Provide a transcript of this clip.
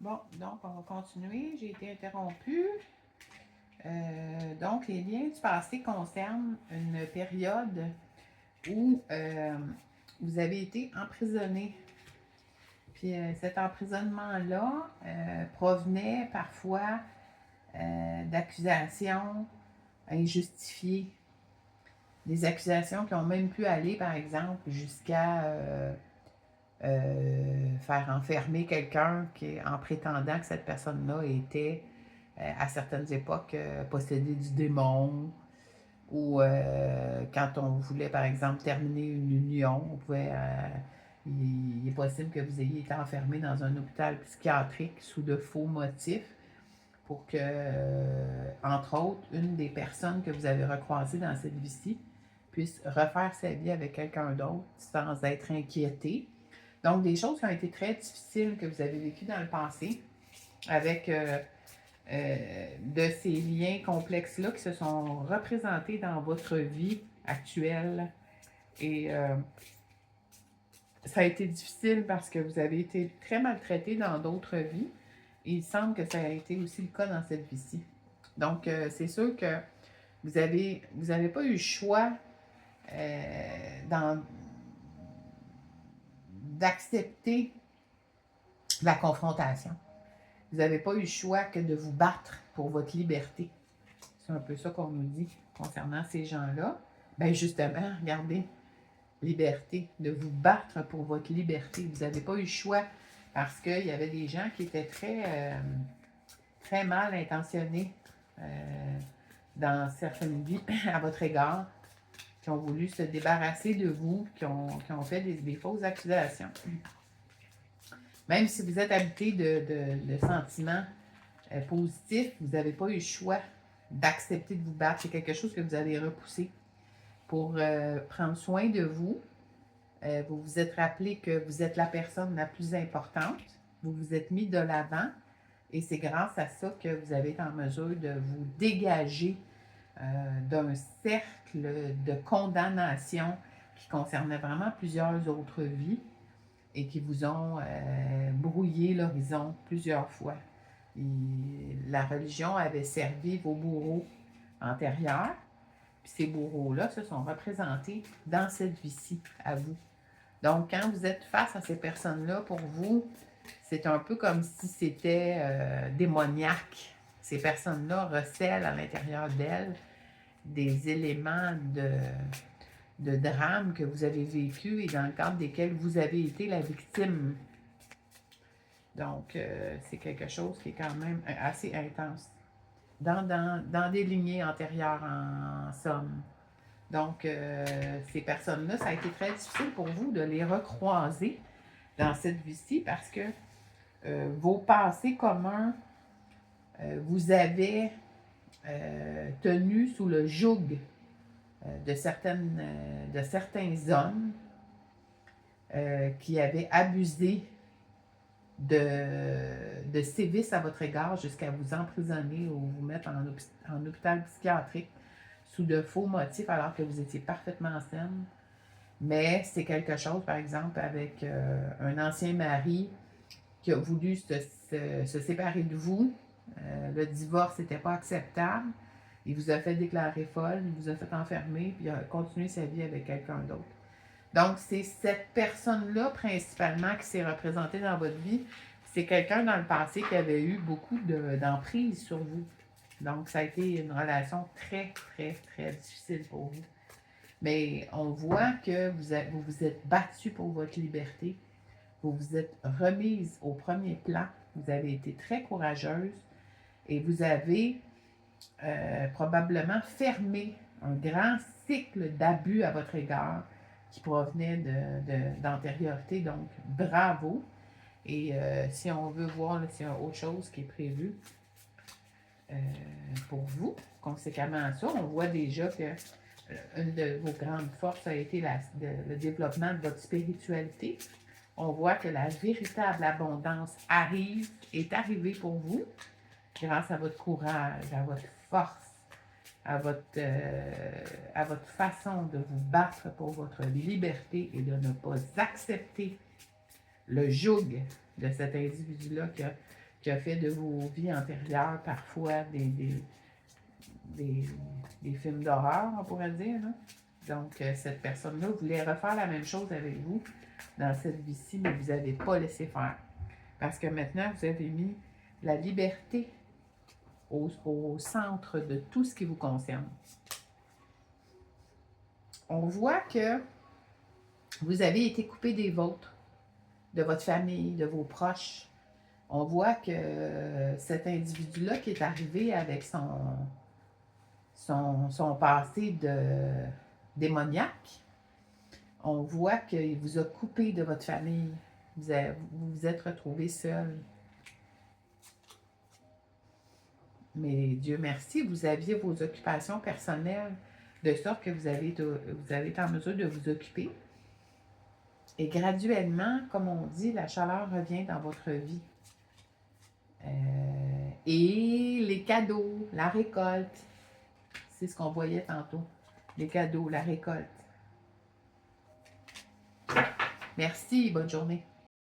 Bon, donc on va continuer. J'ai été interrompue. Donc, les liens du passé concernent une période où vous avez été emprisonné. Puis cet emprisonnement-là provenait parfois d'accusations injustifiées. Des accusations qui ont même pu aller, par exemple, jusqu'à faire enfermer quelqu'un en prétendant que cette personne-là était, à certaines époques, possédée du démon, ou quand on voulait, par exemple, terminer une union, on pouvait, il est possible que vous ayez été enfermé dans un hôpital psychiatrique sous de faux motifs pour que, entre autres, une des personnes que vous avez recroisées dans cette vie-ci puisse refaire sa vie avec quelqu'un d'autre sans être inquiété. Donc, des choses qui ont été très difficiles que vous avez vécues dans le passé avec de ces liens complexes-là qui se sont représentés dans votre vie actuelle. Et ça a été difficile parce que vous avez été très maltraité dans d'autres vies. Et il semble que ça a été aussi le cas dans cette vie-ci. Donc, c'est sûr que vous avez pas eu le choix dans, d'accepter la confrontation. Vous n'avez pas eu le choix que de vous battre pour votre liberté. C'est un peu ça qu'on nous dit concernant ces gens-là. Ben justement, regardez, liberté, de vous battre pour votre liberté. Vous n'avez pas eu le choix parce qu'il y avait des gens qui étaient très mal intentionnés dans certaines vies à votre égard, qui ont voulu se débarrasser de vous, qui ont fait des fausses accusations. Même si vous êtes habité de sentiments positifs, vous n'avez pas eu le choix d'accepter de vous battre. C'est quelque chose que vous avez repoussé pour prendre soin de vous. Vous vous êtes rappelé que vous êtes la personne la plus importante. Vous vous êtes mis de l'avant et c'est grâce à ça que vous avez été en mesure de vous dégager d'un cercle de condamnation qui concernait vraiment plusieurs autres vies et qui vous ont brouillé l'horizon plusieurs fois. Et la religion avait servi vos bourreaux antérieurs, puis ces bourreaux-là se sont représentés dans cette vie-ci, à vous. Donc, quand vous êtes face à ces personnes-là, pour vous, c'est un peu comme si c'était démoniaque. Ces personnes-là recèlent à l'intérieur d'elles des éléments de drame que vous avez vécu et dans le cadre desquels vous avez été la victime. Donc, c'est quelque chose qui est quand même assez intense. Dans des lignées antérieures, en somme. Donc, ces personnes-là, ça a été très difficile pour vous de les recroiser dans cette vie-ci parce que vos passés communs vous avaient tenu sous le joug de certains hommes qui avaient abusé de sévices à votre égard jusqu'à vous emprisonner ou vous mettre en hôpital psychiatrique sous de faux motifs alors que vous étiez parfaitement saine. Mais c'est quelque chose, par exemple, avec un ancien mari qui a voulu se séparer de vous. Le divorce n'était pas acceptable. Il vous a fait déclarer folle, il vous a fait enfermer, puis il a continué sa vie avec quelqu'un d'autre. Donc, c'est cette personne-là, principalement, qui s'est représentée dans votre vie. C'est quelqu'un dans le passé qui avait eu beaucoup d'emprise sur vous. Donc, ça a été une relation très difficile pour vous. Mais on voit que vous vous êtes battu pour votre liberté. Vous vous êtes remise au premier plan. Vous avez été très courageuse et vous avez probablement fermé un grand cycle d'abus à votre égard qui provenait d'antériorité. Donc, bravo. Et si on veut voir s'il y a autre chose qui est prévue pour vous, conséquemment à ça, on voit déjà que une de vos grandes forces a été le développement de votre spiritualité. On voit que la véritable abondance est arrivée pour vous grâce à votre courage, à votre force, à votre façon de vous battre pour votre liberté et de ne pas accepter le joug de cet individu-là qui a fait de vos vies antérieures parfois des films d'horreur, on pourrait dire. Là. Donc, cette personne-là voulait refaire la même chose avec vous dans cette vie-ci, mais vous n'avez pas laissé faire. Parce que maintenant, vous avez mis la liberté au centre de tout ce qui vous concerne. On voit que vous avez été coupé des vôtres, de votre famille, de vos proches. On voit que cet individu-là qui est arrivé avec son passé démoniaque, on voit qu'il vous a coupé de votre famille. Vous vous êtes retrouvé seul. Mais Dieu merci, vous aviez vos occupations personnelles, de sorte que vous avez été en mesure de vous occuper. Et graduellement, comme on dit, la chaleur revient dans votre vie. Et les cadeaux, la récolte, c'est ce qu'on voyait tantôt. Les cadeaux, la récolte. Merci, bonne journée.